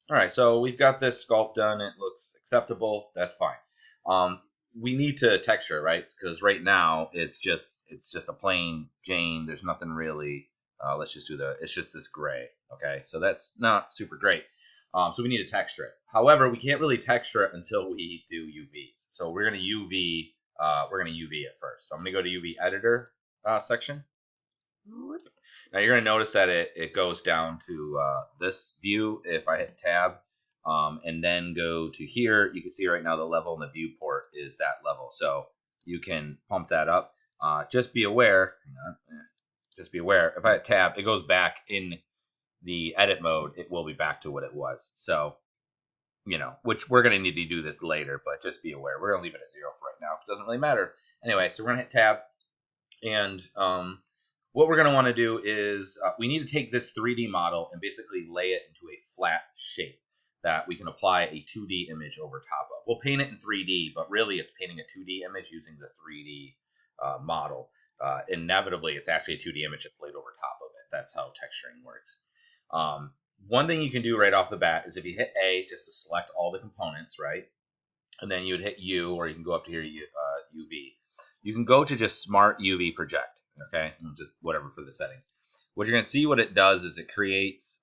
All right, so we've got this sculpt done. It looks acceptable. That's fine. We need to texture, right? Because right now it's just a plain Jane. There's nothing really. Let's just do it's just this gray. Okay, so that's not super great. So we need to texture it. However, we can't really texture it until we do UVs. So we're gonna UV. We're gonna UV it first. So I'm gonna go to UV editor section. Now you're going to notice that it goes down to this view. If I hit tab and then go to here, you can see right now the level in the viewport is that level. So you can pump that up. Just be aware, just be aware, if I hit tab, it goes back in the edit mode. It will be back to what it was. So, which we're going to need to do this later, but just be aware. We're going to leave it at 0 for right now. It doesn't really matter. Anyway, so we're going to hit tab. And what we're going to want to do is we need to take this 3D model and basically lay it into a flat shape that we can apply a 2D image over top of. We'll paint it in 3D, but really it's painting a 2D image using the 3D model. Inevitably, it's actually a 2D image that's laid over top of it. That's how texturing works. One thing you can do right off the bat is if you hit A just to select all the components, right? And then you would hit U, or you can go up to here, UV. You can go to just Smart UV Project, okay? Just whatever for the settings. What you're going to see what it does is it creates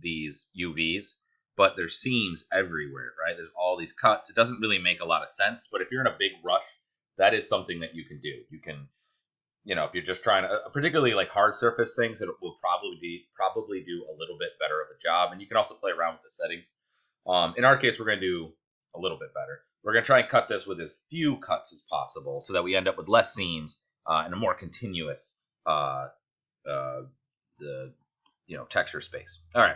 these UVs, but there's seams everywhere, right? There's all these cuts. It doesn't really make a lot of sense, but if you're in a big rush, that is something that you can do. You can, if you're just trying to, particularly like hard surface things, it will probably do a little bit better of a job. And you can also play around with the settings. In our case, we're going to do a little bit better. We're going to try and cut this with as few cuts as possible so that we end up with less seams and a more continuous texture space. All right.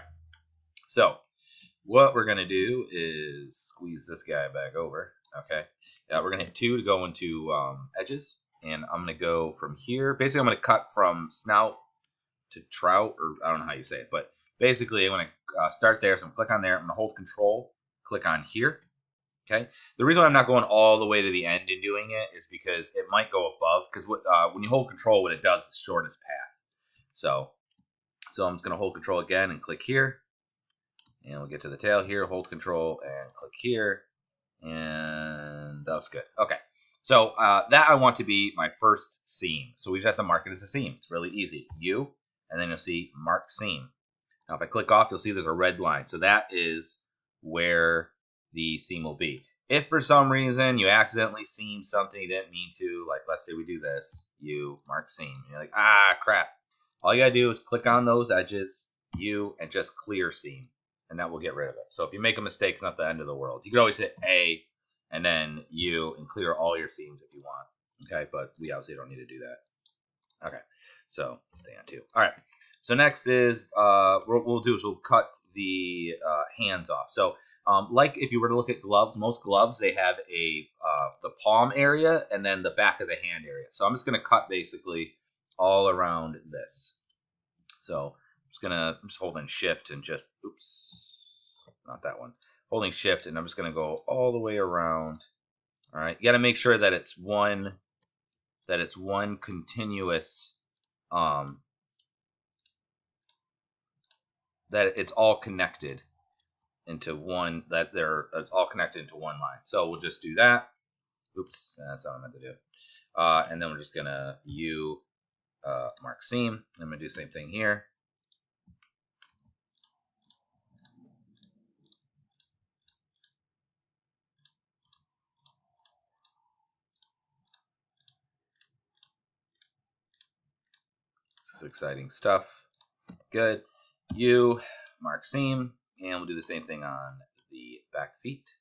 So what we're going to do is squeeze this guy back over. Okay. We're going to hit 2 to go into edges. And I'm going to go from here. Basically, I'm going to cut from snout to trout, or I don't know how you say it. But basically, I'm going to start there. So I'm going to click on there. I'm going to hold Control, click on here. Okay. The reason I'm not going all the way to the end and doing it is because it might go above. Because when you hold Control, what it does is shortest path. So I'm just going to hold Control again and click here. And we'll get to the tail here. Hold Control and click here. And that was good. Okay. So that I want to be my first seam. So we just have to mark it as a seam. It's really easy. U, and then you'll see mark seam. Now if I click off, you'll see there's a red line. So that is where the seam will be. If for some reason you accidentally seam something you didn't mean to, like let's say we do this, U, mark seam. And you're like, crap. All you gotta do is click on those edges, U, and just clear seam. And that will get rid of it. So if you make a mistake, it's not the end of the world. You can always hit A and then U and clear all your seams if you want. Okay, but we obviously don't need to do that. Okay, so stay on 2. All right, so next is what we'll do is we'll cut the hands off. So like if you were to look at gloves, most gloves, they have the palm area and then the back of the hand area. So I'm just going to cut basically all around this. So I'm just holding shift and just, oops, not that one. Holding shift and I'm just going to go all the way around. All right. You got to make sure that it's one continuous, that it's all connected into one, it's all connected into one line. So we'll just do that. Oops, that's not what I meant to do. And then we're just going to mark seam. I'm going to do the same thing here. This is exciting stuff. Good. U, mark seam, and we'll do the same thing on the back feet.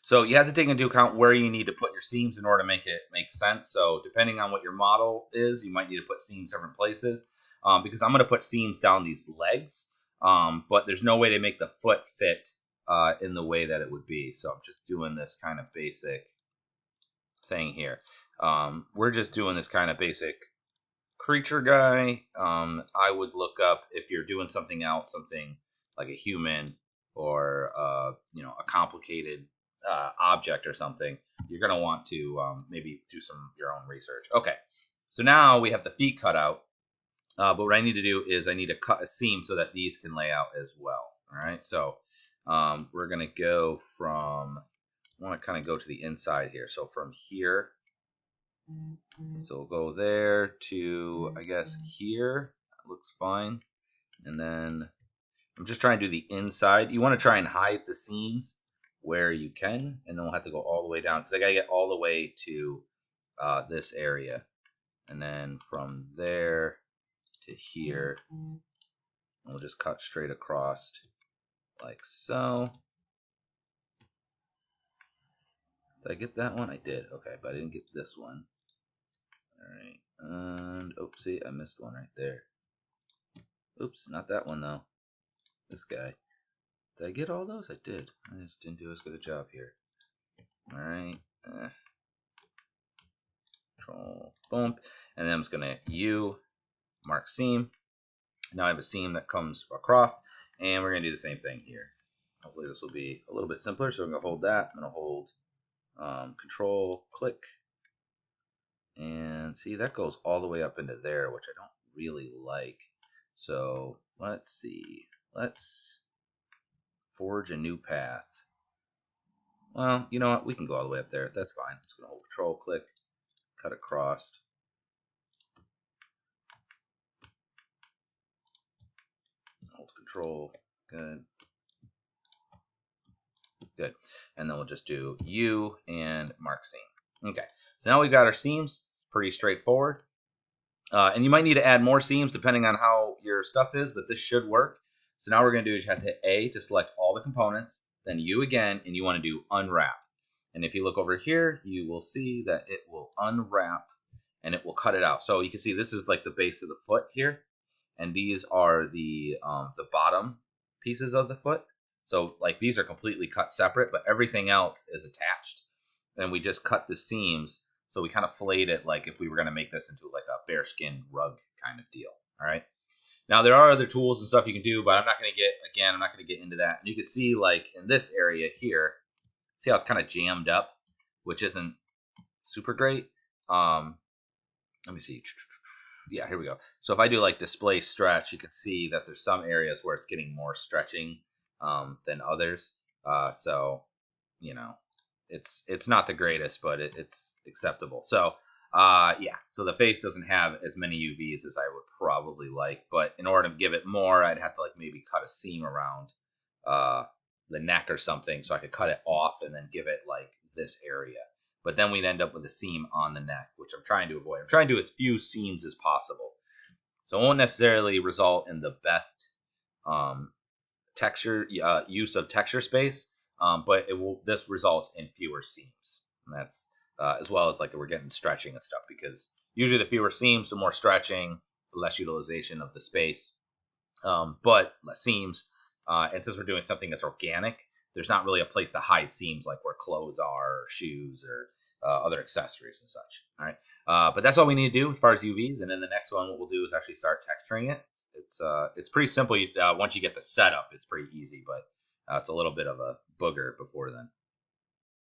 So you have to take into account where you need to put your seams in order to make it make sense. So depending on what your model is, you might need to put seams different places. Because I'm going to put seams down these legs, but there's no way to make the foot fit in the way that it would be. So I'm just doing this kind of basic thing here. We're just doing this kind of basic creature guy, I would look up if you're doing something else, something like a human or a complicated object or something. You're gonna want to maybe do some your own research. Okay, so now we have the feet cut out. But what I need to do is I need to cut a seam so that these can lay out as well. All right, so we're gonna go from. I want to kind of go to the inside here. So from here, so we'll go there to, I guess, here. That looks fine. And then I'm just trying to do the inside. You want to try and hide the seams where you can, and then we'll have to go all the way down because I got to get all the way to this area. And then from there to here, we'll just cut straight across like so. Did I get that one? I did. Okay, but I didn't get this one. All right. And oopsie, I missed one right there. Oops, not that one though. This guy. Did I get all those? I did. I just didn't do as good a job here. All right. Control, boom. And then I'm just gonna U, mark seam. Now I have a seam that comes across, and we're gonna do the same thing here. Hopefully this will be a little bit simpler. So I'm gonna hold that. I'm gonna hold Control, click, and see that goes all the way up into there, which I don't really like. So let's see. Let's forge a new path. Well, you know what? We can go all the way up there. That's fine. I'm just gonna hold Control, click, cut across. Hold Control. Good. Good. And then we'll just do U and mark seam. Okay. So now we've got our seams. It's pretty straightforward. And you might need to add more seams depending on how your stuff is, but this should work. So now we're going to do is you have to hit A to select all the components, then U again, and you want to do unwrap. And if you look over here, you will see that it will unwrap and it will cut it out. So you can see this is like the base of the foot here, and these are the bottom pieces of the foot. So like these are completely cut separate, but everything else is attached. And we just cut the seams. So we kind of flayed it like if we were going to make this into like a bearskin rug kind of deal. All right. Now there are other tools and stuff you can do, but I'm not going to get into that. And you can see like in this area here, see how it's kind of jammed up, which isn't super great. Let me see. Yeah, here we go. So if I do like display stretch, you can see that there's some areas where it's getting more stretching than others. So, you know, it's not the greatest, but it's acceptable. So, yeah, so the face doesn't have as many UVs as I would probably like, but in order to give it more, I'd have to like maybe cut a seam around the neck or something so I could cut it off and then give it like this area. But then we'd end up with a seam on the neck, which I'm trying to avoid. I'm trying to do as few seams as possible. So it won't necessarily result in the best texture use of texture space, but it will. This results in fewer seams, and that's as well as like we're getting stretching and stuff, because usually the fewer seams, the more stretching, the less utilization of the space, but less seams. And since we're doing something that's organic, there's not really a place to hide seams like where clothes are, or shoes, or other accessories and such. All right, but that's all we need to do as far as UVs. And then the next one, what we'll do is actually start texturing it. It's pretty simple. Once you get the setup, it's pretty easy, but it's a little bit of a booger before then.